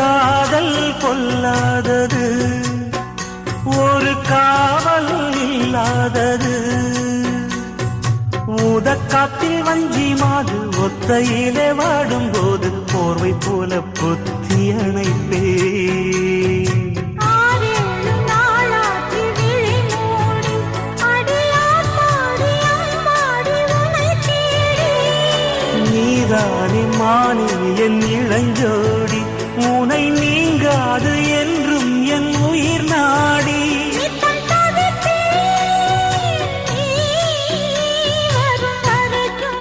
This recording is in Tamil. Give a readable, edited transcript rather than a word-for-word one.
காதல் கொல்லாதது, ஒரு காவல் இல்லாதது. ஊதக்காத்தில் வஞ்சி மாது ஒத்தையிலே வாடும்போது போர்வை போல பொத்தி அணைப்பே. நீதானே மானே என் இளஞ்சோடி, உனை நீங்காது என்றும் என் உயிர் நாடி.